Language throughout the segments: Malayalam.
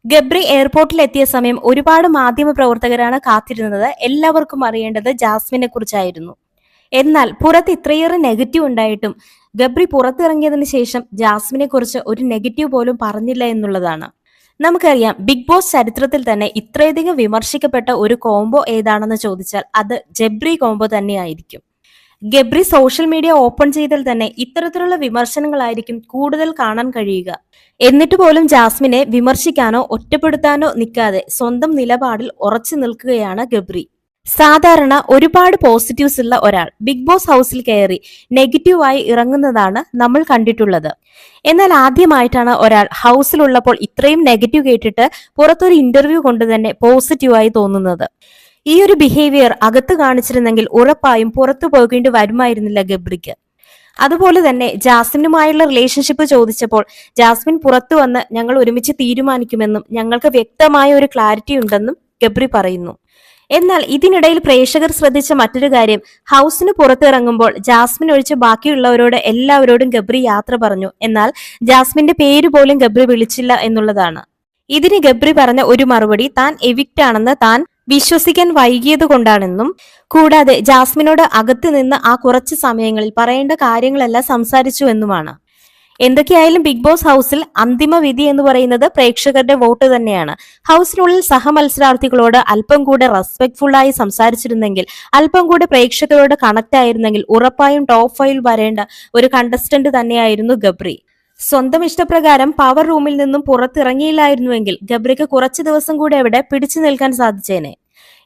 ഗബ്രി എയർപോർട്ടിൽ എത്തിയ സമയം ഒരുപാട് മാധ്യമ പ്രവർത്തകരാണ് കാത്തിരുന്നത്. എല്ലാവർക്കും അറിയേണ്ടത് ജാസ്മിനെ കുറിച്ചായിരുന്നു. എന്നാൽ പുറത്ത് ഇത്രയേറെ നെഗറ്റീവ് ഉണ്ടായിട്ടും ഗബ്രി പുറത്തിറങ്ങിയതിനു ശേഷം ജാസ്മിനെ കുറിച്ച് ഒരു നെഗറ്റീവ് പോലും പറഞ്ഞില്ല എന്നുള്ളതാണ്. നമുക്കറിയാം, ബിഗ് ബോസ് ചരിത്രത്തിൽ തന്നെ ഇത്രയധികം വിമർശിക്കപ്പെട്ട ഒരു കോംബോ ഏതാണെന്ന് ചോദിച്ചാൽ അത് ജബ്രി കോംബോ തന്നെയായിരിക്കും. ഗബ്രി സോഷ്യൽ മീഡിയ ഓപ്പൺ ചെയ്താൽ തന്നെ ഇത്തരത്തിലുള്ള വിമർശനങ്ങളായിരിക്കും കൂടുതൽ കാണാൻ കഴിയുക. എന്നിട്ട് പോലും ജാസ്മിനെ വിമർശിക്കാനോ ഒറ്റപ്പെടുത്താനോ നിൽക്കാതെ സ്വന്തം നിലപാടിൽ ഉറച്ചു നിൽക്കുകയാണ് ഗബ്രി. സാധാരണ ഒരുപാട് പോസിറ്റീവ്സ് ഉള്ള ഒരാൾ ബിഗ് ബോസ് ഹൗസിൽ കയറി നെഗറ്റീവായി ഇറങ്ങുന്നതാണ് നമ്മൾ കണ്ടിട്ടുള്ളത്. എന്നാൽ ആദ്യമായിട്ടാണ് ഒരാൾ ഹൗസിലുള്ളപ്പോൾ ഇത്രയും നെഗറ്റീവ് കേട്ടിട്ട് പുറത്തൊരു ഇന്റർവ്യൂ കൊണ്ട് തന്നെ പോസിറ്റീവായി തോന്നുന്നത്. ഈ ഒരു ബിഹേവിയർ അകത്ത് കാണിച്ചിരുന്നെങ്കിൽ ഉറപ്പായും പുറത്തു പോകേണ്ടി വരുമായിരുന്നില്ല ഗബ്രിക്ക്. അതുപോലെ തന്നെ ജാസ്മിനുമായുള്ള റിലേഷൻഷിപ്പ് ചോദിച്ചപ്പോൾ ജാസ്മിൻ പുറത്തു വന്ന് ഞങ്ങൾ ഒരുമിച്ച് തീരുമാനിക്കുമെന്നും ഞങ്ങൾക്ക് വ്യക്തമായ ഒരു ക്ലാരിറ്റി ഉണ്ടെന്നും ഗബ്രി പറയുന്നു. എന്നാൽ ഇതിനിടയിൽ പ്രേക്ഷകർ ശ്രദ്ധിച്ച മറ്റൊരു കാര്യം, ഹൗസിന് പുറത്തിറങ്ങുമ്പോൾ ജാസ്മിൻ ഒഴിച്ച് ബാക്കിയുള്ളവരോട് എല്ലാവരോടും ഗബ്രി യാത്ര പറഞ്ഞു. എന്നാൽ ജാസ്മിന്റെ പേര് പോലും ഗബ്രി വിളിച്ചില്ല എന്നുള്ളതാണ്. ഇതിന് ഗബ്രി പറഞ്ഞ ഒരു മറുപടി താൻ എവിക്റ്റ് ആണെന്ന് താൻ വിശ്വസിക്കാൻ വൈകിയത് കൊണ്ടാണെന്നും കൂടാതെ ജാസ്മിനോട് അകത്ത് നിന്ന് ആ കുറച്ച് സമയങ്ങളിൽ പറയേണ്ട കാര്യങ്ങളെല്ലാം സംസാരിച്ചു എന്നുമാണ്. എന്തൊക്കെയായാലും ബിഗ് ബോസ് ഹൗസിൽ അന്തിമ വിധി എന്ന് പറയുന്നത് പ്രേക്ഷകരുടെ വോട്ട് തന്നെയാണ്. ഹൗസിനുള്ളിൽ സഹമത്സരാർത്ഥികളോട് അല്പം കൂടെ റെസ്പെക്ട്ഫുൾ ആയി സംസാരിച്ചിരുന്നെങ്കിൽ, അല്പം കൂടെ പ്രേക്ഷകരോട് കണക്ട് ആയിരുന്നെങ്കിൽ ഉറപ്പായും ടോപ്പ് 5 വരേണ്ട ഒരു കണ്ടസ്റ്റന്റ് തന്നെയായിരുന്നു ഗബ്രി. സ്വന്തം ഇഷ്ടപ്രകാരം പവർ റൂമിൽ നിന്നും പുറത്തിറങ്ങിയില്ലായിരുന്നുവെങ്കിൽ ഗബ്രിക്ക് കുറച്ചു ദിവസം കൂടെ അവിടെ പിടിച്ചു നിൽക്കാൻ സാധിച്ചേനെ.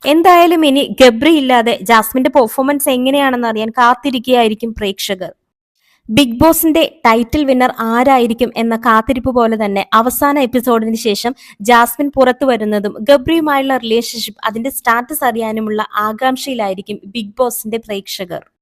എന്തായാലും ഇനി ഗബ്രി ഇല്ലാതെ ജാസ്മിന്റെ പെർഫോമൻസ് എങ്ങനെയാണെന്ന് അറിയാൻ കാത്തിരിക്കുകയായിരിക്കും പ്രേക്ഷകർ. ബിഗ് ബോസിന്റെ ടൈറ്റിൽ വിന്നർ ആരായിരിക്കും എന്ന കാത്തിരിപ്പ് പോലെ തന്നെ അവസാന എപ്പിസോഡിന് ശേഷം ജാസ്മിൻ പുറത്തു വരുന്നതും ഗബ്രിയുമായുള്ള റിലേഷൻഷിപ്പ് അതിന്റെ സ്റ്റാറ്റസ് അറിയാനുമുള്ള ആകാംക്ഷയിലായിരിക്കും ബിഗ് ബോസിന്റെ പ്രേക്ഷകർ.